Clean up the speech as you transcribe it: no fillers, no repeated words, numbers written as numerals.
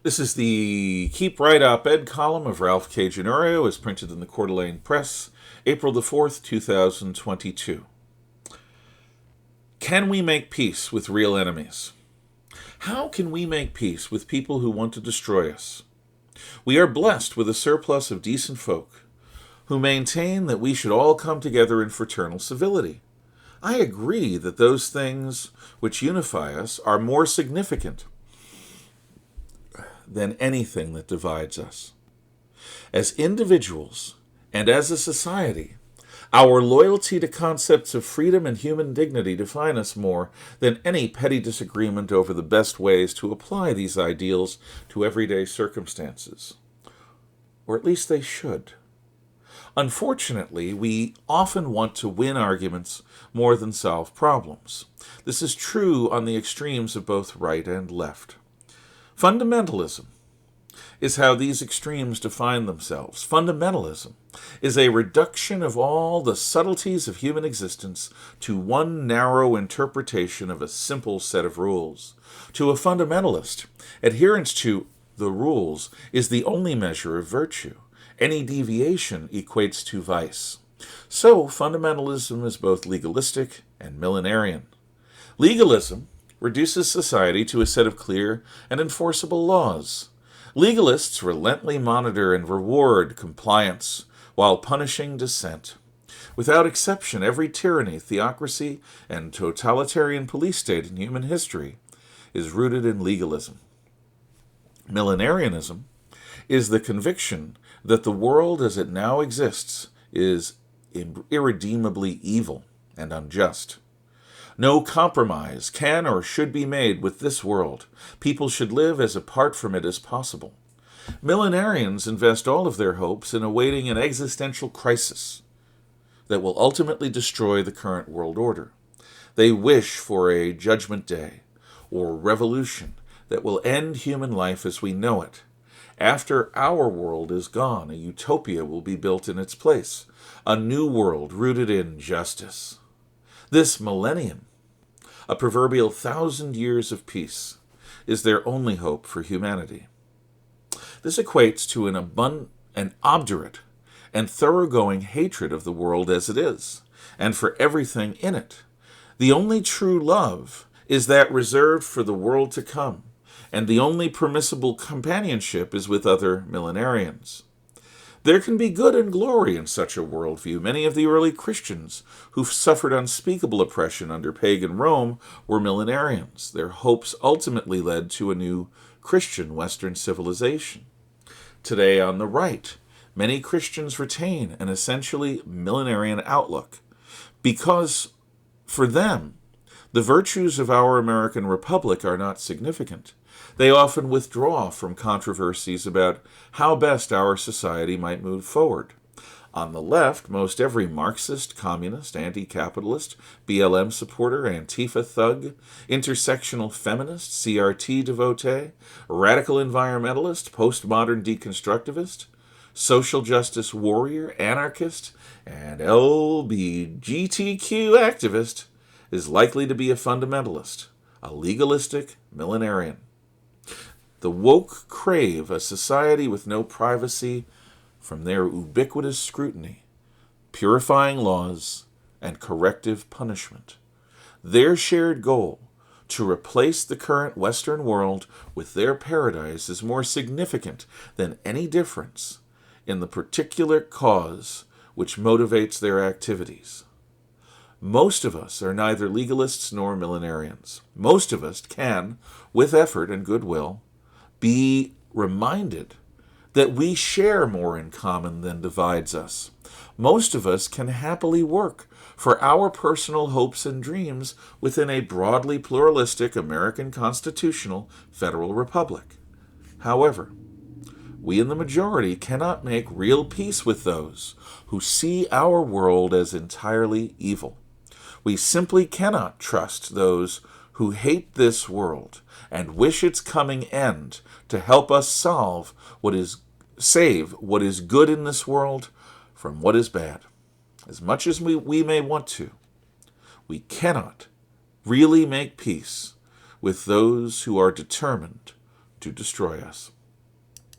This is the Keep Right Op-Ed column of Ralph K. Ginorio, as printed in the Coeur d'Alene Press, April the 4th, 2022. Can we make peace with real enemies? How can we make peace with people who want to destroy us? We are blessed with a surplus of decent folk who maintain that we should all come together in fraternal civility. I agree that those things which unify us are more significant than anything that divides us. As individuals and as a society, our loyalty to concepts of freedom and human dignity define us more than any petty disagreement over the best ways to apply these ideals to everyday circumstances. Or at least they should. Unfortunately, we often want to win arguments more than solve problems. This is true on the extremes of both right and left. Fundamentalism is how these extremes define themselves. Fundamentalism is a reduction of all the subtleties of human existence to one narrow interpretation of a simple set of rules. To a fundamentalist, adherence to the rules is the only measure of virtue. Any deviation equates to vice. So, fundamentalism is both legalistic and millenarian. Legalism reduces society to a set of clear and enforceable laws. Legalists relentlessly monitor and reward compliance while punishing dissent. Without exception, every tyranny, theocracy, and totalitarian police state in human history is rooted in legalism. Millenarianism is the conviction that the world as it now exists is irredeemably evil and unjust. No compromise can or should be made with this world. People should live as apart from it as possible. Millenarians invest all of their hopes in awaiting an existential crisis that will ultimately destroy the current world order. They wish for a judgment day or revolution that will end human life as we know it. After our world is gone, a utopia will be built in its place, a new world rooted in justice. This millennium, a proverbial 1,000 years of peace, is their only hope for humanity. This equates to an obdurate and thoroughgoing hatred of the world as it is, and for everything in it. The only true love is that reserved for the world to come, and the only permissible companionship is with other millenarians. There can be good and glory in such a worldview. Many of the early Christians who suffered unspeakable oppression under pagan Rome were millenarians. Their hopes ultimately led to a new Christian Western civilization. Today, on the right, many Christians retain an essentially millenarian outlook because, for them, the virtues of our American Republic are not significant. They often withdraw from controversies about how best our society might move forward. On the left, most every Marxist, communist, anti-capitalist, BLM supporter, Antifa thug, intersectional feminist, CRT devotee, radical environmentalist, postmodern deconstructivist, social justice warrior, anarchist, and LGBTQ activist is likely to be a fundamentalist, a legalistic millenarian. The woke crave a society with no privacy from their ubiquitous scrutiny, purifying laws, and corrective punishment. Their shared goal, to replace the current Western world with their paradise, is more significant than any difference in the particular cause which motivates their activities. Most of us are neither legalists nor millenarians. Most of us can, with effort and goodwill, be reminded that we share more in common than divides us. Most of us can happily work for our personal hopes and dreams within a broadly pluralistic American constitutional federal republic. However, we in the majority cannot make real peace with those who see our world as entirely evil. We simply cannot trust those who hate this world and wish its coming end to help us save what is good in this world from what is bad. As much as we may want to, we cannot really make peace with those who are determined to destroy us.